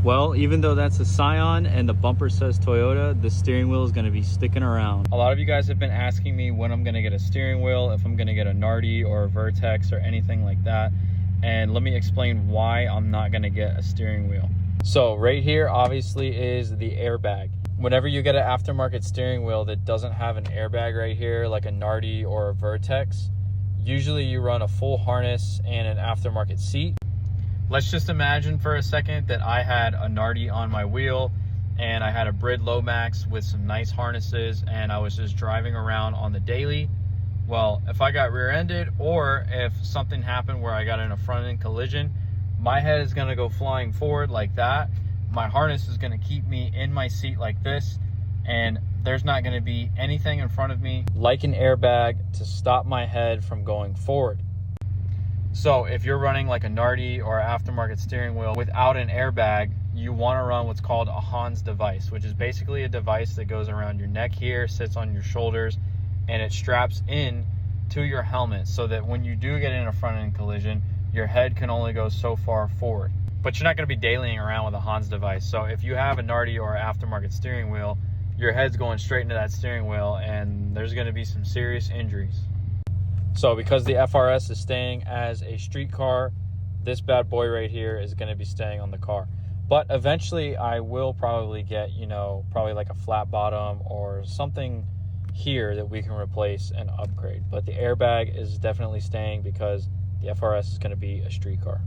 Well, even though that's a Scion and the bumper says Toyota, the steering wheel is going to be sticking around. A lot of you guys have been asking me when I'm going to get a steering wheel, if I'm going to get a Nardi or a Vertex or anything like that. And let me explain why I'm not going to get a steering wheel. So right here obviously is the airbag. Whenever you get an aftermarket steering wheel that doesn't have an airbag right here, like a Nardi or a Vertex, usually you run a full harness and an aftermarket seat. Let's just imagine for a second that I had a Nardi on my wheel and I had a Brid Lomax with some nice harnesses and I was just driving around on the daily. Well, if I got rear-ended or if something happened where I got in a front-end collision, my head is going to go flying forward like that. My harness is going to keep me in my seat like this, and there's not going to be anything in front of me like an airbag to stop my head from going forward. So if you're running like a Nardi or aftermarket steering wheel without an airbag, you want to run what's called a Hans device, which is basically a device that goes around your neck here, sits on your shoulders, and it straps in to your helmet so that when you do get in a front-end collision, your head can only go so far forward. But you're not going to be dailying around with a Hans device. So if you have a Nardi or aftermarket steering wheel, your head's going straight into that steering wheel and there's going to be some serious injuries. So because the FRS is staying as a street car, this bad boy right here is going to be staying on the car. But eventually I will probably get, probably like a flat bottom or something here that we can replace and upgrade. But the airbag is definitely staying because the FRS is going to be a street car.